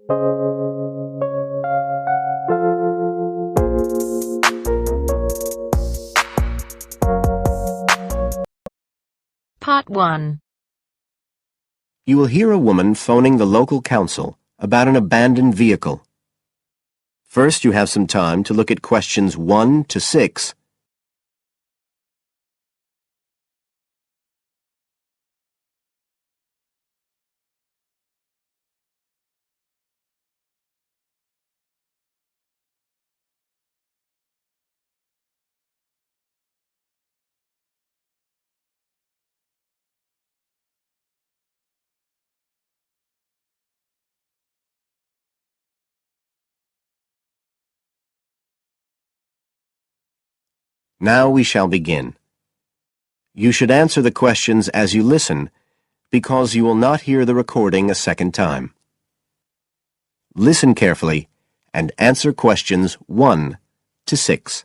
Part 1. You will hear a woman phoning the local council about an abandoned vehicle. First, you have some time to look at questions 1 to 6. Now we shall begin. You should answer the questions as you listen, because you will not hear the recording a second time. Listen carefully and answer questions 1 to 6.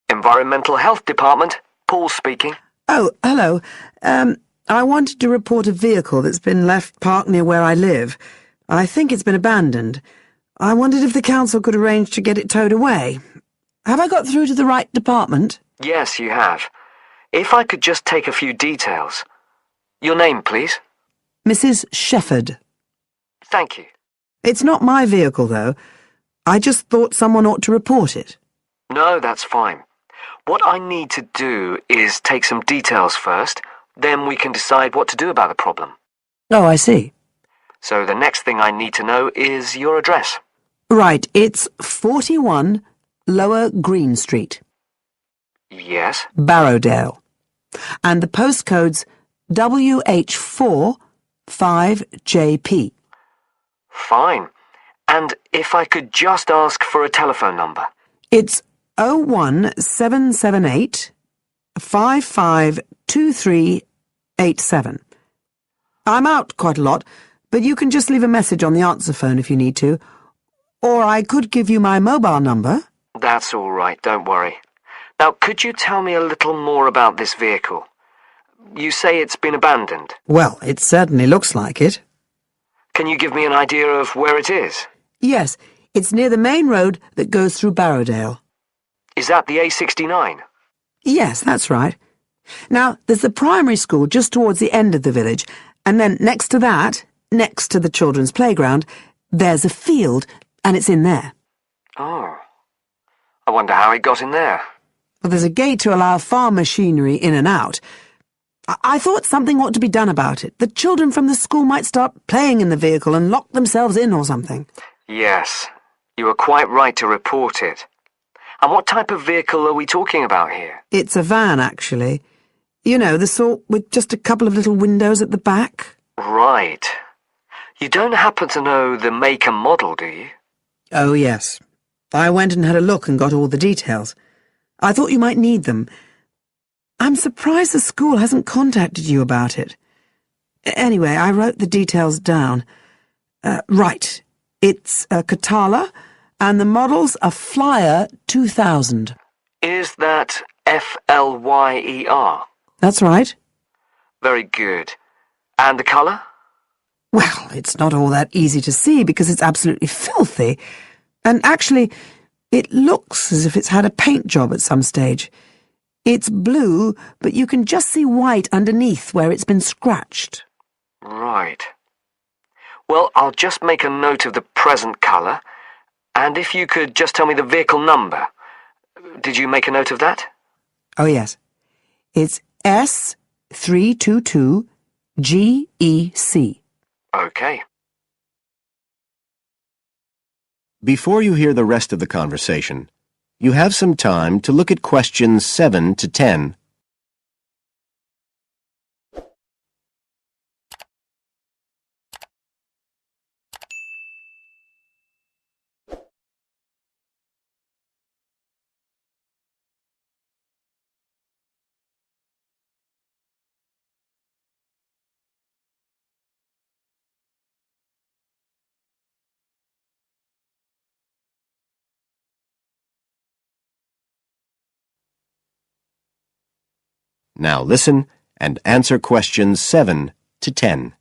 Environmental Health Department, Paul speaking. Oh, hello. I wanted to report a vehicle that's been left parked near where I live. I think it's been abandoned. I wondered if the council could arrange to get it towed away. Have I got through to the right department? Yes, you have. If I could just take a few details. Your name, please? Mrs. Shepherd. Thank you. It's not my vehicle, though. I just thought someone ought to report it. No, that's fine. What I need to do is take some details first, then we can decide what to do about the problem. Oh, I see. So the next thing I need to know is your address. Right, it's 41 Lower Green Street, Yes? Barrowdale. And the postcode's WH4 5JP. Fine. And if I could just ask for a telephone number. It's 01778 552387. I'm out quite a lot, but you can just leave a message on the answer phone if you need to. Or I could give you my mobile number. That's all right, don't worry. Now, could you tell me a little more about this vehicle? You say it's been abandoned. Well, it certainly looks like it. Can you give me an idea of where it is? Yes, it's near the main road that goes through Barrowdale. Is that the A69? Yes, that's right. Now, there's the primary school just towards the end of the village, and then next to that, next to the children's playground, there's a field, and it's in there. Oh. I wonder how it got in there. Well, there's a gate to allow farm machinery in and out. I thought something ought to be done about it. The children from the school might start playing in the vehicle and lock themselves in or something. Yes, you were quite right to report it. And what type of vehicle are we talking about here? It's a van, actually. You know, the sort with just a couple of little windows at the back. Right. You don't happen to know the make and model, do you? Oh, yes. I went and had a look and got all the details. I thought you might need them. I'm surprised the school hasn't contacted you about it. Anyway, I wrote the details down. Right. It's a Catala, and the model's a Flyer 2000. Is that Flyer? That's right. Very good. And the colour? Well, it's not all that easy to see because it's absolutely filthy. And actually, it looks as if it's had a paint job at some stage. It's blue, but you can just see white underneath where it's been scratched. Right. Well, I'll just make a note of the present colour, and if you could just tell me the vehicle number. Did you make a note of that? Oh, yes. It's S322GEC. Okay. Before you hear the rest of the conversation, you have some time to look at questions 7 to 10. Now listen and answer questions 7 to 10.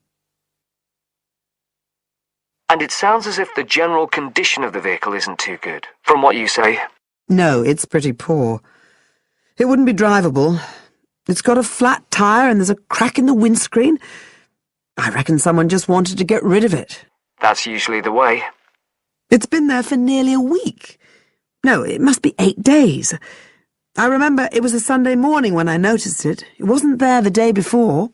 And it sounds as if the general condition of the vehicle isn't too good, from what you say. No, it's pretty poor. It wouldn't be drivable. It's got a flat tire and there's a crack in the windscreen. I reckon someone just wanted to get rid of it. That's usually the way. It's been there for nearly a week. No, it must be 8 days. I remember it was a Sunday morning when I noticed it. It wasn't there the day before.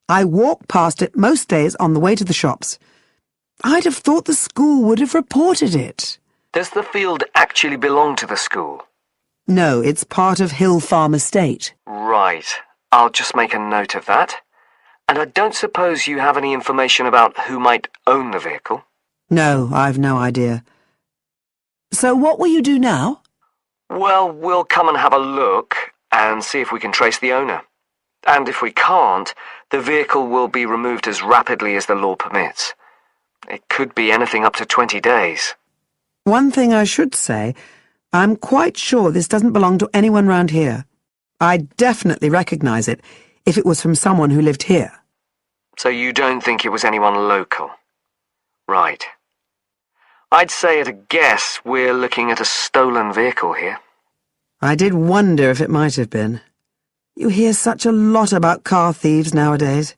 I walk past it most days on the way to the shops. I'd have thought the school would have reported it. Does the field actually belong to the school? No, it's part of Hill Farm Estate. Right. I'll just make a note of that. And I don't suppose you have any information about who might own the vehicle? No, I've no idea. So what will you do now? Well, we'll come and have a look and see if we can trace the owner. And if we can't, the vehicle will be removed as rapidly as the law permits. It could be anything up to 20 days. One thing I should say, I'm quite sure this doesn't belong to anyone round here. I'd definitely recognise it if it was from someone who lived here. So you don't think it was anyone local? Right. I'd say at a guess we're looking at a stolen vehicle here. I did wonder if it might have been. You hear such a lot about car thieves nowadays.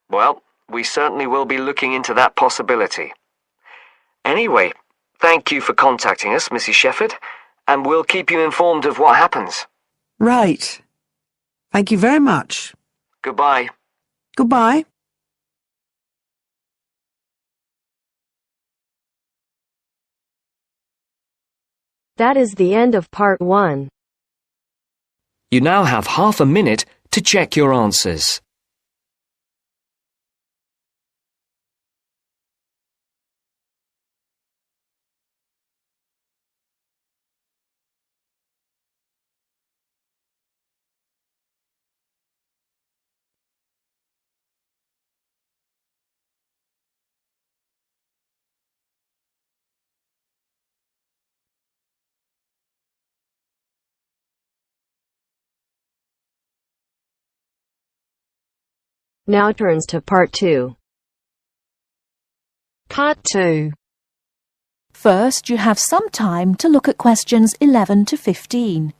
Well, we certainly will be looking into that possibility. Anyway, thank you for contacting us, Mrs. Shefford, and we'll keep you informed of what happens. Right. Thank you very much. Goodbye. Goodbye. That is the end of part 1. You now have half a minute to check your answers. Now turns to part 2. Part 2. First, you have some time to look at questions 11 to 15.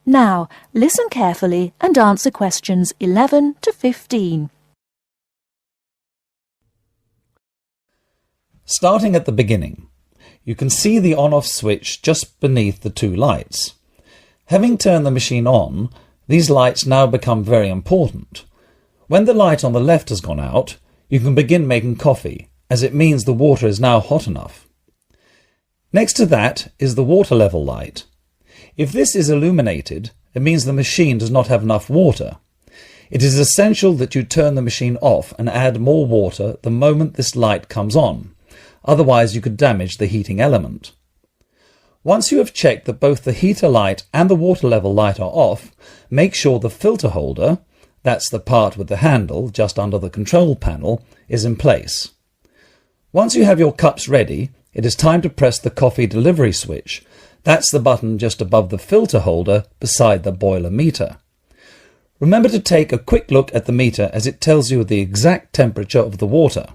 Now, listen carefully and answer questions 11 to 15. Starting at the beginning, you can see the on-off switch just beneath the two lights. Having turned the machine on, these lights now become very important. When the light on the left has gone out, you can begin making coffee, as it means the water is now hot enough. Next to that is the water level light. If this is illuminated, it means the machine does not have enough water. It is essential that you turn the machine off and add more water the moment this light comes on. Otherwise, you could damage the heating element. Once you have checked that both the heater light and the water level light are off, make sure the filter holder, that's the part with the handle just under the control panel, is in place. Once you have your cups ready, it is time to press the coffee delivery switch. That's the button just above the filter holder beside the boiler meter. Remember to take a quick look at the meter as it tells you the exact temperature of the water.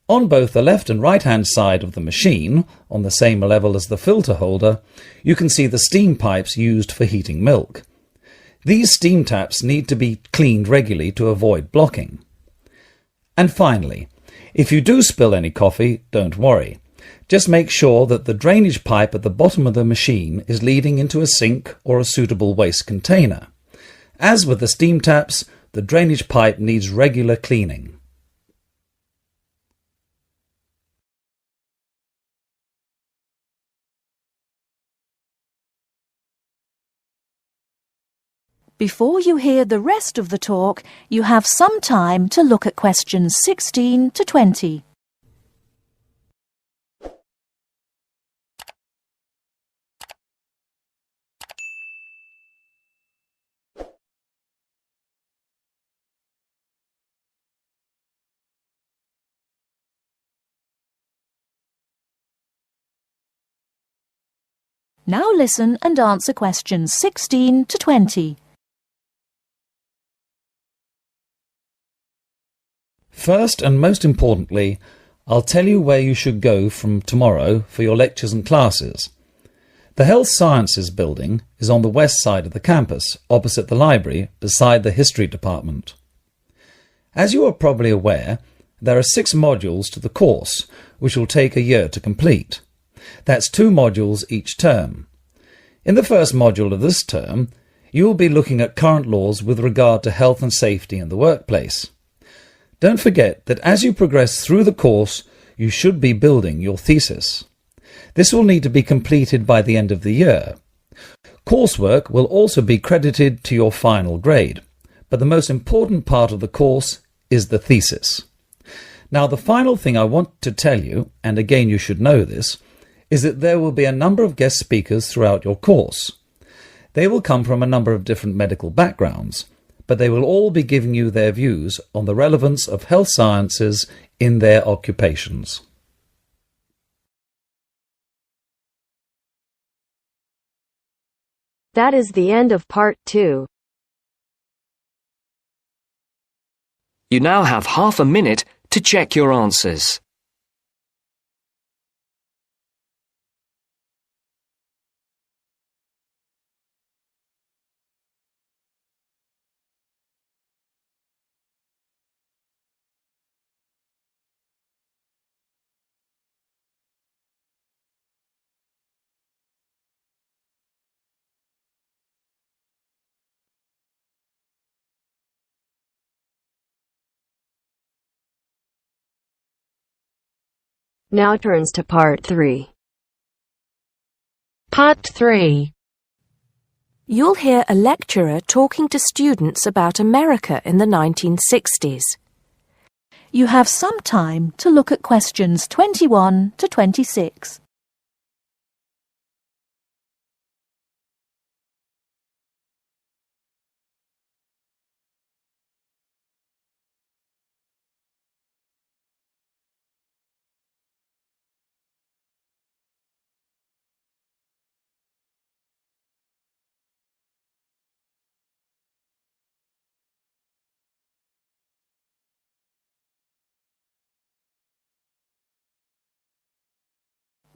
On both the left and right hand side of the machine, on the same level as the filter holder, you can see the steam pipes used for heating milk. These steam taps need to be cleaned regularly to avoid blocking. And finally, if you do spill any coffee, don't worry. Just make sure that the drainage pipe at the bottom of the machine is leading into a sink or a suitable waste container. As with the steam taps, the drainage pipe needs regular cleaning. Before you hear the rest of the talk, you have some time to look at questions 16 to 20. Now listen and answer questions 16 to 20. First and most importantly, I'll tell you where you should go from tomorrow for your lectures and classes. The Health Sciences building is on the west side of the campus, opposite the library, beside the History department. As you are probably aware, there are 6 modules to the course, which will take a year to complete. That's 2 modules each term. In the first module of this term, you will be looking at current laws with regard to health and safety in the workplace. Don't forget that as you progress through the course, you should be building your thesis. This will need to be completed by the end of the year. Coursework will also be credited to your final grade, but the most important part of the course is the thesis. Now, the final thing I want to tell you, and again you should know this, is that there will be a number of guest speakers throughout your course. They will come from a number of different medical backgrounds, but they will all be giving you their views on the relevance of health sciences in their occupations. That is the end of part 2. You now have half a minute to check your answers. Now turns to part 3. Part 3. You'll hear a lecturer talking to students about America in the 1960s. You have some time to look at questions 21 to 26.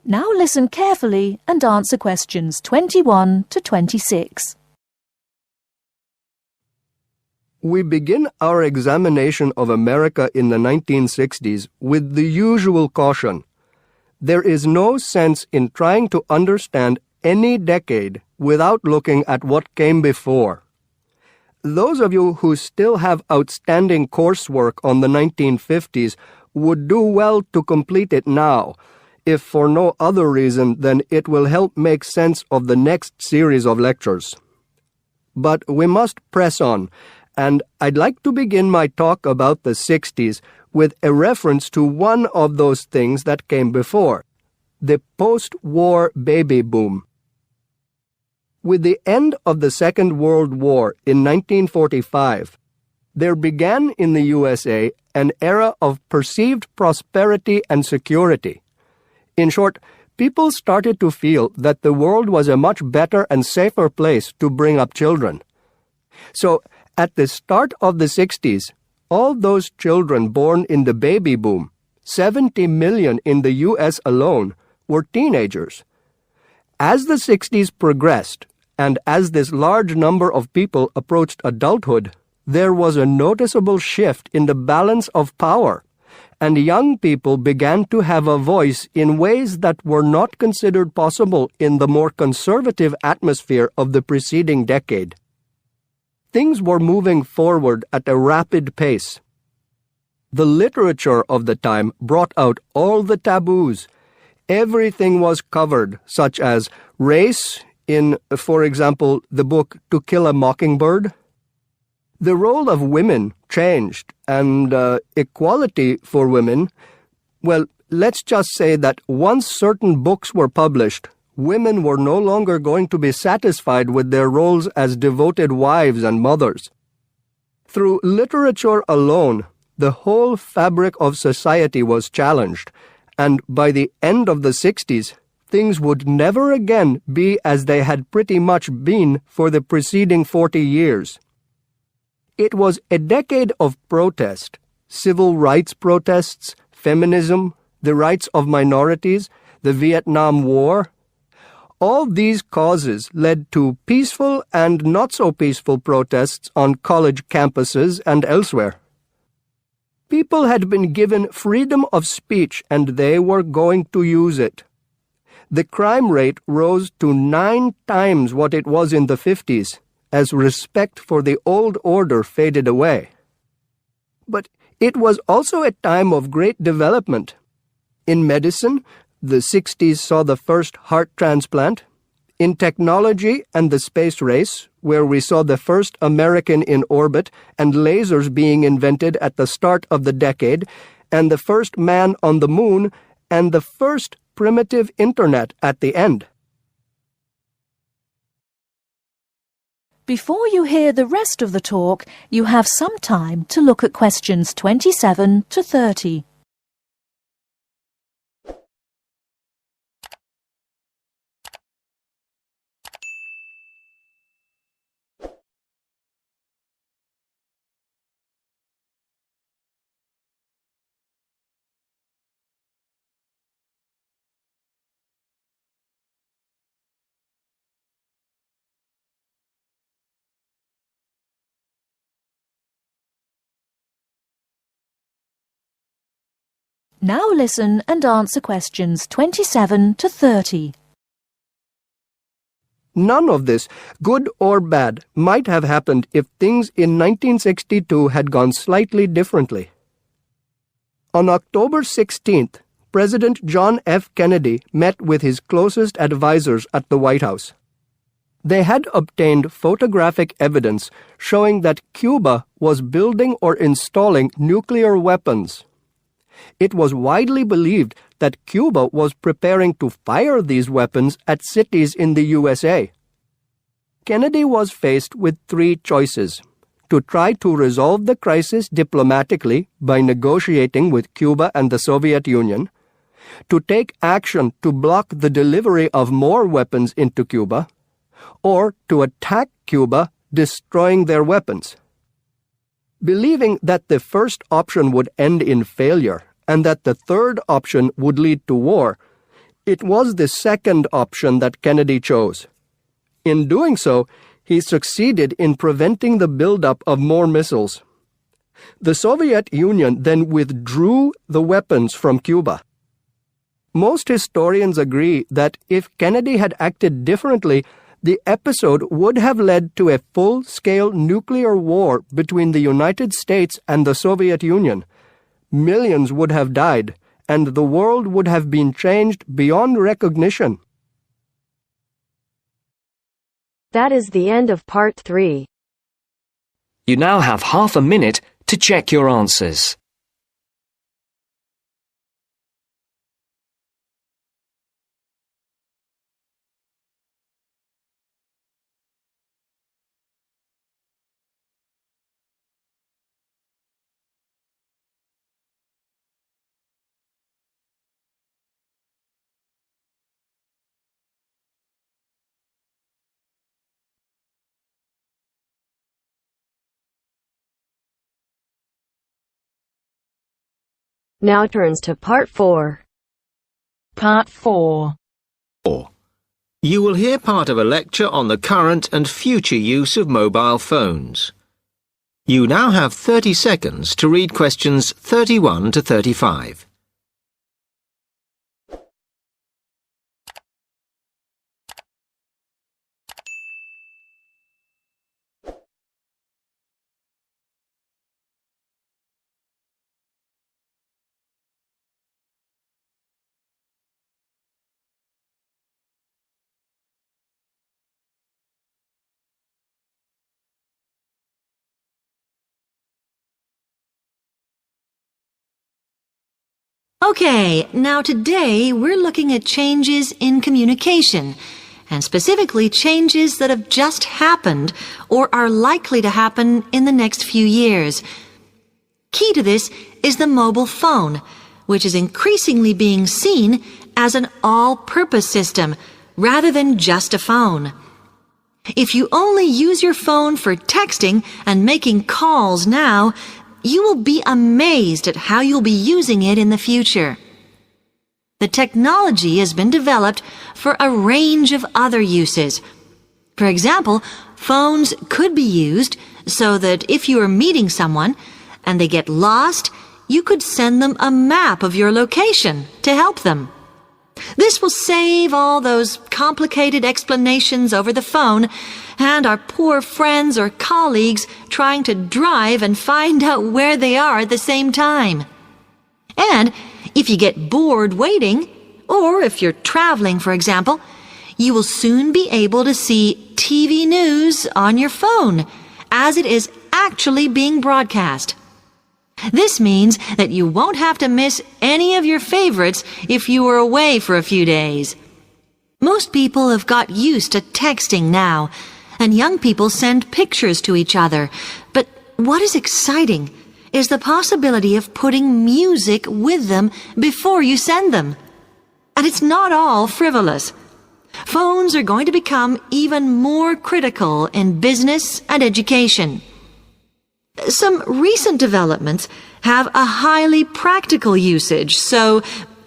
Now listen carefully and answer questions 21 to 26. We begin our examination of America in the 1960s with the usual caution. There is no sense in trying to understand any decade without looking at what came before. Those of you who still have outstanding coursework on the 1950s would do well to complete it now, if for no other reason than it will help make sense of the next series of lectures. But we must press on, and I'd like to begin my talk about the 60s with a reference to one of those things that came before, the post-war baby boom. With the end of the Second World War in 1945, there began in the USA an era of perceived prosperity and security. In short, people started to feel that the world was a much better and safer place to bring up children. So, at the start of the 60s, all those children born in the baby boom, 70 million in the U.S. alone, were teenagers. As the 60s progressed, and as this large number of people approached adulthood, there was a noticeable shift in the balance of power, and young people began to have a voice in ways that were not considered possible in the more conservative atmosphere of the preceding decade. Things were moving forward at a rapid pace. The literature of the time brought out all the taboos. Everything was covered, such as race in, for example, the book To Kill a Mockingbird. The role of women changed, and equality for women, well, let's just say that once certain books were published, women were no longer going to be satisfied with their roles as devoted wives and mothers. Through literature alone, the whole fabric of society was challenged, and by the end of the 60s, things would never again be as they had pretty much been for the preceding 40 years. It was a decade of protest, civil rights protests, feminism, the rights of minorities, the Vietnam War. All these causes led to peaceful and not-so-peaceful protests on college campuses and elsewhere. People had been given freedom of speech and they were going to use it. The crime rate rose to 9 times what it was in the 50s, as respect for the old order faded away. But it was also a time of great development. In medicine, the 60s saw the first heart transplant. In technology and the space race, where we saw the first American in orbit and lasers being invented at the start of the decade, and the first man on the moon, and the first primitive internet at the end. Before you hear the rest of the talk, you have some time to look at questions 27 to 30. Now listen and answer questions 27 to 30. None of this, good or bad, might have happened if things in 1962 had gone slightly differently. On October 16th, President John F. Kennedy met with his closest advisors at the White House. They had obtained photographic evidence showing that Cuba was building or installing nuclear weapons. It was widely believed that Cuba was preparing to fire these weapons at cities in the USA. Kennedy was faced with 3 choices: to try to resolve the crisis diplomatically by negotiating with Cuba and the Soviet Union, to take action to block the delivery of more weapons into Cuba, or to attack Cuba, destroying their weapons. Believing that the first option would end in failure and that the third option would lead to war, it was the second option that Kennedy chose. In doing so, he succeeded in preventing the buildup of more missiles. The Soviet Union then withdrew the weapons from Cuba. Most historians agree that if Kennedy had acted differently, the episode would have led to a full-scale nuclear war between the United States and the Soviet Union. Millions would have died, and the world would have been changed beyond recognition. That is the end of part 3. You now have half a minute to check your answers. Now turns to part 4. Part 4. You will hear part of a lecture on the current and future use of mobile phones. You now have 30 seconds to read questions 31 to 35. Okay, now today we're looking at changes in communication, and specifically changes that have just happened or are likely to happen in the next few years. Key to this is the mobile phone, which is increasingly being seen as an all-purpose system rather than just a phone. If you only use your phone for texting and making calls now, you will be amazed at how you'll be using it in the future. The technology has been developed for a range of other uses. For example, phones could be used so that if you are meeting someone and they get lost, you could send them a map of your location to help them. This will save all those complicated explanations over the phone and our poor friends or colleagues trying to drive and find out where they are at the same time. And if you get bored waiting, or if you're traveling, for example, you will soon be able to see TV news on your phone as it is actually being broadcast. This means that you won't have to miss any of your favorites if you were away for a few days. Most people have got used to texting now, and young people send pictures to each other. But what is exciting is the possibility of putting music with them before you send them. And it's not all frivolous. Phones are going to become even more critical in business and education. Some recent developments have a highly practical usage. So,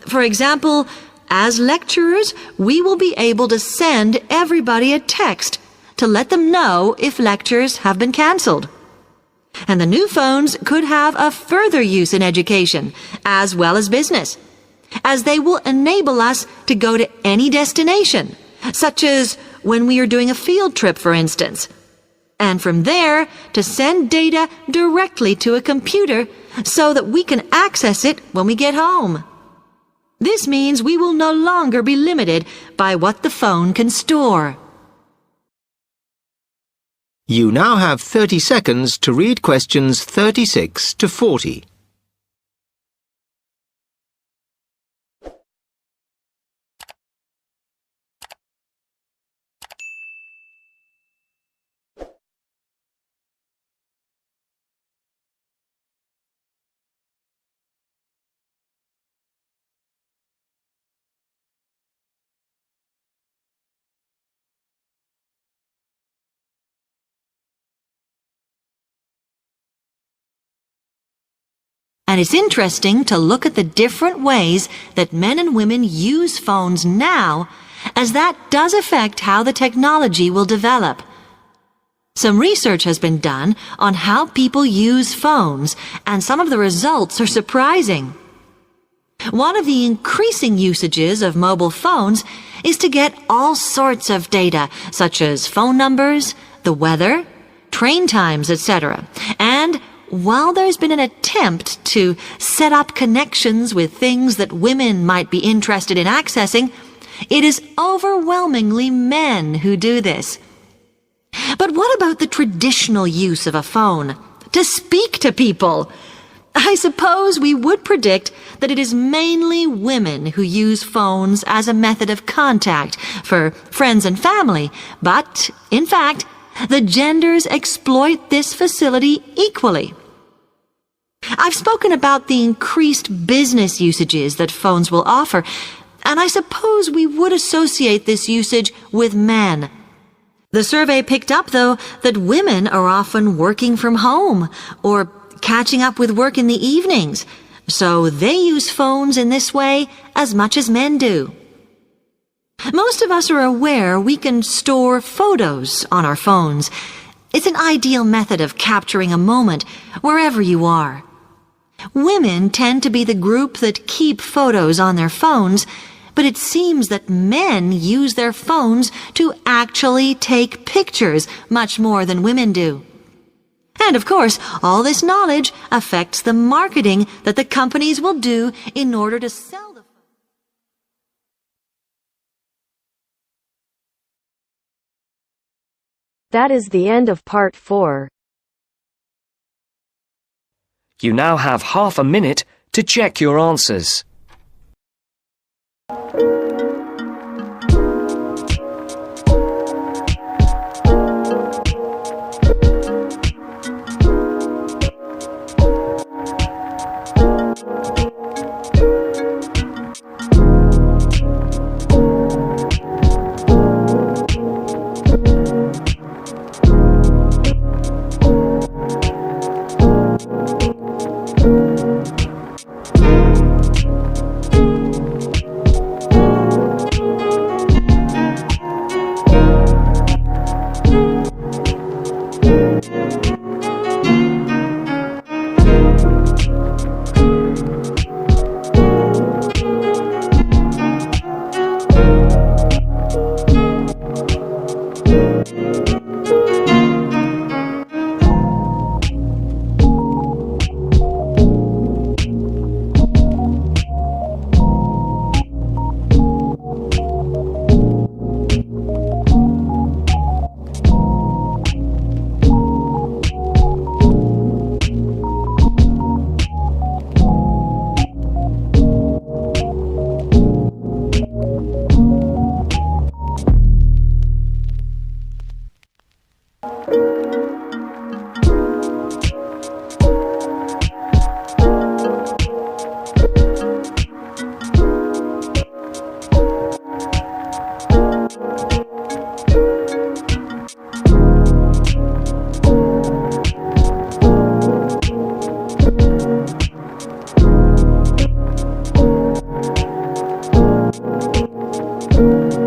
for example, as lecturers, we will be able to send everybody a text to let them know if lectures have been cancelled. And the new phones could have a further use in education, as well as business, as they will enable us to go to any destination, such as when we are doing a field trip, for instance, and from there to send data directly to a computer so that we can access it when we get home. This means we will no longer be limited by what the phone can store. You now have 30 seconds to read questions 36 to 40. And it's interesting to look at the different ways that men and women use phones now, as that does affect how the technology will develop. Some research has been done on how people use phones, and some of the results are surprising. One of the increasing usages of mobile phones is to get all sorts of data, such as phone numbers, the weather, train times, etc. And while there's been an attempt to set up connections with things that women might be interested in accessing, it is overwhelmingly men who do this. But what about the traditional use of a phone? To speak to people? I suppose we would predict that it is mainly women who use phones as a method of contact for friends and family, but, in fact, the genders exploit this facility equally. I've spoken about the increased business usages that phones will offer, and I suppose we would associate this usage with men. The survey picked up, though, that women are often working from home or catching up with work in the evenings, so they use phones in this way as much as men do. Most of us are aware we can store photos on our phones. It's an ideal method of capturing a moment wherever you are. Women tend to be the group that keep photos on their phones, but it seems that men use their phones to actually take pictures much more than women do. And of course, all this knowledge affects the marketing that the companies will do in order to sell the phone. That is the end of part 4. You now have half a minute to check your answers.